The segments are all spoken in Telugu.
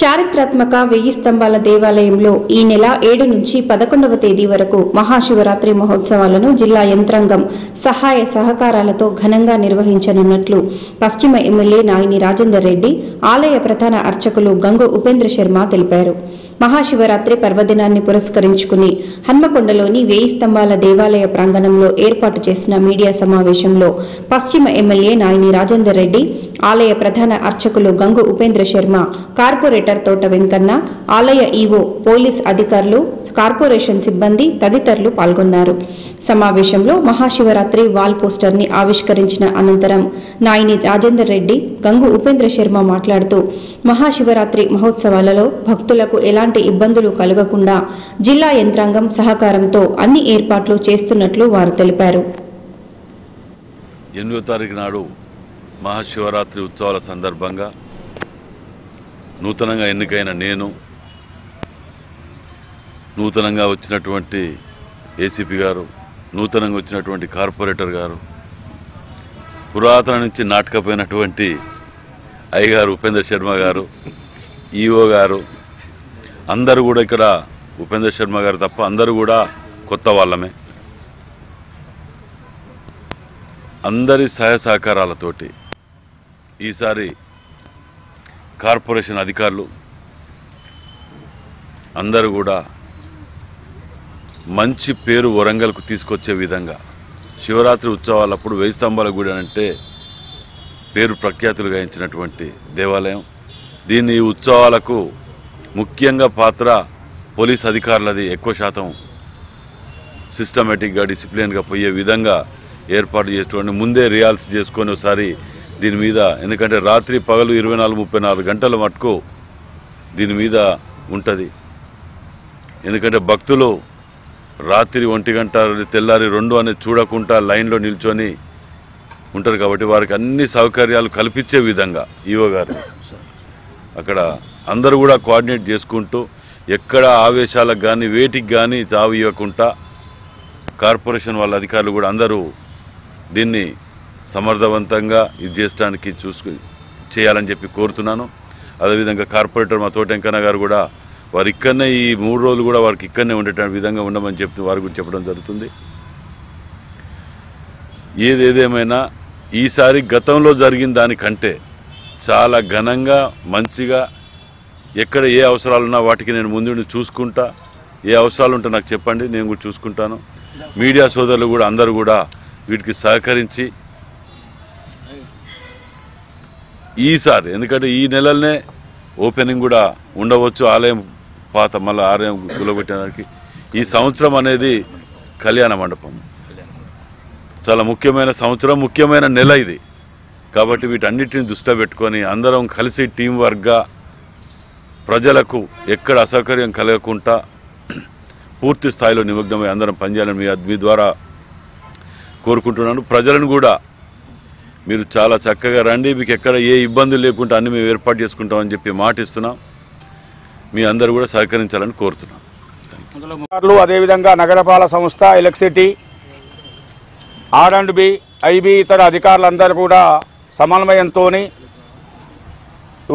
చారిత్రాత్మక 1000 స్తంభాల దేవాలయంలో ఈ నెల 7 నుంచి 11వ తేదీ వరకు మహాశివరాత్రి మహోత్సవాలను జిల్లా యంత్రాంగం సహాయ సహకారాలతో ఘనంగా నిర్వహించనున్నట్లు పశ్చిమ ఎమ్మెల్యే నాయిని రాజేందర్ రెడ్డి, ఆలయ ప్రధాన అర్చకులు గంగు ఉపేంద్ర శర్మ తెలిపారు. మహాశివరాత్రి పర్వదినాన్ని పురస్కరించుకుని హన్మకొండలోని 1000 స్తంభాల దేవాలయ ప్రాంగణంలో ఏర్పాటు చేసిన మీడియా సమావేశంలో పశ్చిమ ఎమ్మెల్యే నాయిని రాజేందర్ రెడ్డి, ఆలయ ప్రధాన అర్చకులు గంగు ఉపేంద్ర శర్మ, కార్పొరేటర్ తోట వెంకన్న, ఆలయ ఈవో, పోలీస్ అధికారులు, కార్పొరేషన్ సిబ్బంది తదితరులు పాల్గొన్నారు. సమావేశంలో మహాశివరాత్రి వాల్ పోస్టర్ ని ఆవిష్కరించిన అనంతరం నాయిని రాజేందర్ రెడ్డి, గంగు ఉపేంద్ర శర్మ మాట్లాడుతూ మహాశివరాత్రి మహోత్సవాలలో భక్తులకు ఎలాంటి ఇబ్బందులు కలగకుండా జిల్లా యంత్రాంగం సహకారంతో అన్ని ఏర్పాట్లు చేస్తున్నట్లు వారు తెలిపారు. 8వ తారీఖు నాడు మహాశివరాత్రి ఉత్సవాల సందర్భంగా నూతనంగా ఎన్నికైన నేను, నూతనంగా వచ్చినటువంటి ఏసీపీ గారు, నూతనంగా వచ్చినటువంటి కార్పొరేటర్ గారు, పురాతన నుంచి నాటకపోయినటువంటి అయ్యగారు ఉపేంద్ర శర్మ గారు, ఈఓ గారు, అందరూ కూడా ఇక్కడ ఉపేంద్ర శర్మ గారు తప్ప అందరూ కూడా కొత్త వాళ్ళమే. అందరి సహాయ సహకారాలతోటి ఈసారి కార్పొరేషన్ అధికారులు అందరూ కూడా మంచి పేరు వరంగల్కు తీసుకొచ్చే విధంగా శివరాత్రి ఉత్సవాలప్పుడు 1000 స్తంభాల గుడి అంటే పేరు ప్రఖ్యాతులు గాయించినటువంటి దేవాలయం. దీన్ని ఈ ఉత్సవాలకు ముఖ్యంగా పాత్ర పోలీస్ అధికారులది ఎక్కువ శాతం సిస్టమేటిక్గా, డిసిప్లిన్గా పోయే విధంగా ఏర్పాటు చేసుకోండి. ముందే రియాల్స్ చేసుకొని ఒకసారి దీని మీద, ఎందుకంటే రాత్రి పగలు 24-34 గంటల మటుకు దీని మీద ఉంటుంది. ఎందుకంటే భక్తులు రాత్రి 1 గంట తెల్లారి 2 అనేది చూడకుండా లైన్లో నిల్చొని ఉంటారు. కాబట్టి వారికి అన్ని సౌకర్యాలు కల్పించే విధంగా ఈవో గారు అక్కడ అందరూ కూడా కోఆర్డినేట్ చేసుకుంటూ ఎక్కడ ఆవేశాలకు కానీ వేటికి కానీ తావు ఇవ్వకుండా కార్పొరేషన్ వాళ్ళ అధికారులు కూడా అందరూ దీన్ని సమర్థవంతంగా ఇది చేయడానికి చేయాలని చెప్పి కోరుతున్నాను. అదేవిధంగా కార్పొరేటర్ మా తోట వెంకన్న గారు కూడా వారు ఇక్కడనే ఈ 3 రోజులు కూడా వారికి ఇక్కడనే ఉండేటువంటి విధంగా ఉండమని చెప్తూ వారి గురించి చెప్పడం జరుగుతుంది. ఏదేమైనా ఈసారి గతంలో జరిగిన దానికంటే చాలా ఘనంగా, మంచిగా, ఎక్కడ ఏ అవసరాలున్నా వాటికి నేను ముందు చూసుకుంటా. ఏ అవసరాలు ఉంటే నాకు చెప్పండి, నేను కూడా చూసుకుంటాను. మీడియా సోదరులు కూడా అందరూ కూడా వీటికి సహకరించి ఈసారి, ఎందుకంటే ఈ నెలలనే ఓపెనింగ్ కూడా ఉండవచ్చు ఆలయం, పాత మళ్ళీ ఆలయం గులగొట్టడానికి. ఈ సంవత్సరం అనేది కళ్యాణ మండపం చాలా ముఖ్యమైన సంవత్సరం, ముఖ్యమైన నెల ఇది. కాబట్టి వీటన్నిటిని దృష్టిలో పెట్టుకొని అందరం కలిసి టీం వర్క్గా ప్రజలకు ఎక్కడ అసౌకర్యం కలగకుండా పూర్తి స్థాయిలో నిమగ్నమై అందరం పనిచేయాలని మీ ద్వారా కోరుకుంటున్నాను. ప్రజలను కూడా మీరు చాలా చక్కగా రండి, మీకు ఎక్కడ ఏ ఇబ్బందులు లేకుండా అన్ని మేము ఏర్పాటు చేసుకుంటామని చెప్పి మాటిస్తున్నాం. మీ అందరూ కూడా సహకరించాలని కోరుతున్నాం. అదేవిధంగా నగరపాలక సంస్థ, ఎలక్ట్రిసిటీ, R&B, IB ఇతర అధికారులందరూ కూడా సమన్వయంతో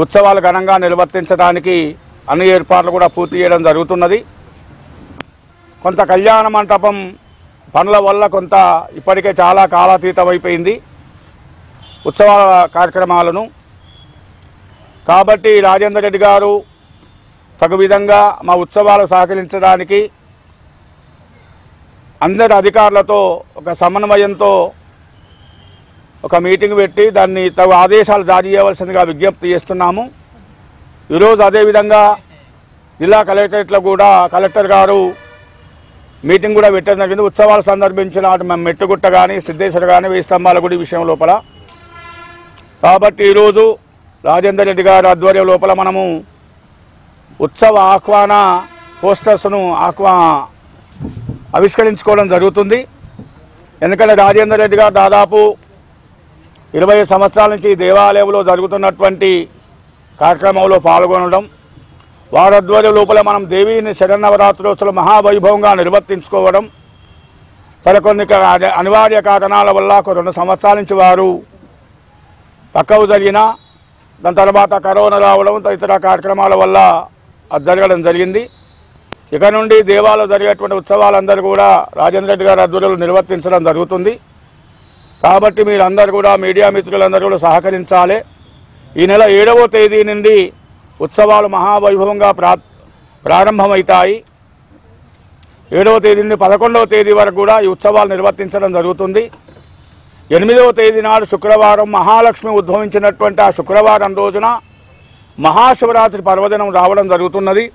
ఉత్సవాలు ఘనంగా నిర్వర్తించడానికి అన్ని ఏర్పాట్లు కూడా పూర్తి చేయడం జరుగుతున్నది. కొంత కళ్యాణ మంటపం పనుల వల్ల కొంత ఇప్పటికే చాలా కాలాతీతమైపోయింది ఉత్సవాల కార్యక్రమాలను. కాబట్టి రాజేందర్ రెడ్డి గారు తగు విధంగా మా ఉత్సవాలు సహకరించడానికి అందరి అధికారులతో ఒక సమన్వయంతో ఒక మీటింగ్ పెట్టి దాన్ని తగు ఆదేశాలు జారీ చేయవలసిందిగా విజ్ఞప్తి చేస్తున్నాము. ఈరోజు అదేవిధంగా జిల్లా కలెక్టరేట్లో కూడా కలెక్టర్ గారు మీటింగ్ కూడా పెట్టడం జరిగింది. ఉత్సవాలు సందర్భించిన మెట్టుగుట్ట కానీ, సిద్ధేశ్వర కానీ, 1000 స్తంభాల గుడి విషయం లోపల. కాబట్టి ఈరోజు రాజేందర్ రెడ్డి గారి ఆధ్వర్యం లోపల మనము ఉత్సవ ఆహ్వాన పోస్టర్స్ను ఆవిష్కరించుకోవడం జరుగుతుంది. ఎందుకంటే రాజేందర్ రెడ్డి గారు దాదాపు 20 సంవత్సరాల నుంచి దేవాలయంలో జరుగుతున్నటువంటి కార్యక్రమంలో పాల్గొనడం, వారి ఆధ్వర్యం లోపల మనం దేవీని శరన్నవరాత్రోత్సవాలు మహావైభవంగా నిర్వర్తించుకోవడం, సరే కొన్ని అనివార్య కారణాల వల్ల 2 సంవత్సరాల నుంచి వారు పక్కకు జరిగిన దాని తర్వాత కరోనా రావడం తదితర కార్యక్రమాల వల్ల అది జరగడం జరిగింది. ఇక నుండి దేవాలయంలో జరిగేటువంటి ఉత్సవాలందరూ కూడా రాజేంద్ర రెడ్డి గారి ఆధ్వర్యంలో నిర్వర్తించడం జరుగుతుంది. కాబట్టి మీరందరూ కూడా మీడియా మిత్రులందరూ కూడా సహకరించాలి. ఈ నెల 7వ తేదీ నుండి ఉత్సవాలు మహావైభవంగా ప్రారంభమవుతాయి. 7వ తేదీ నుండి 11వ తేదీ వరకు కూడా ఈ ఉత్సవాలు నిర్వర్తించడం జరుగుతుంది. 8వ తేదీ నాడు శుక్రవారం మహాలక్ష్మి ఉద్భవించినటువంటి ఆ శుక్రవారం రోజున మహాశివరాత్రి పర్వదినం రావడం జరుగుతున్నది.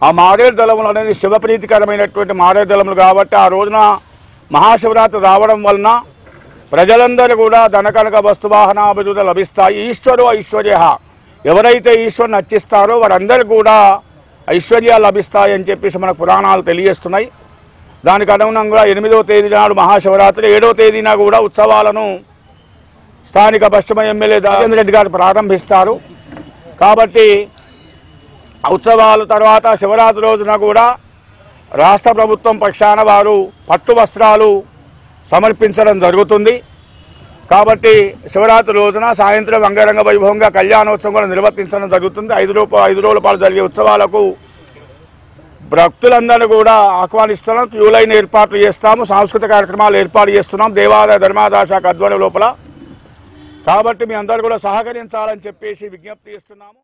ఆ మారేడు దళములు అనేది శివప్రీతికరమైనటువంటి మారేడు దళములు కాబట్టి ఆ రోజున మహాశివరాత్రి రావడం వలన ప్రజలందరూ కూడా ధనకనక వస్తువాహనాభివృద్ధి లభిస్తాయి. ఈశ్వరు ఐశ్వర్య, ఎవరైతే ఈశ్వరుని అర్చిస్తారో వారందరికీ కూడా ఐశ్వర్యాలు లభిస్తాయని చెప్పేసి మనకు పురాణాలు తెలియజేస్తున్నాయి. దానికి అనుగుణంగా 8వ తేదీ నాడు మహాశివరాత్రి, 7వ తేదీన కూడా ఉత్సవాలను స్థానిక పశ్చిమ ఎమ్మెల్యే రాజేంద్ర రెడ్డి గారు ప్రారంభిస్తారు. కాబట్టి ఉత్సవాల తర్వాత శివరాత్రి రోజున కూడా రాష్ట్ర ప్రభుత్వం పక్షాన వారు పట్టు వస్త్రాలు సమర్పించడం జరుగుతుంది. కాబట్టి శివరాత్రి రోజున సాయంత్రం అంగరంగ వైభవంగా కళ్యాణోత్సవం కూడా నిర్వర్తించడం జరుగుతుంది. 5 రోజుల పాటు జరిగే ఉత్సవాలకు భక్తులందరినీ కూడా ఆహ్వానిస్తున్నాం. క్యూ లైన్ ఏర్పాట్లు చేస్తాము, సాంస్కృతిక కార్యక్రమాలు ఏర్పాటు చేస్తున్నాం దేవాదాయ ధర్మాదాయ శాఖ ఆధ్వర్యం లోపల. కాబట్టి మీ అందరూ కూడా సహకరించాలని చెప్పేసి విజ్ఞప్తి చేస్తున్నాము.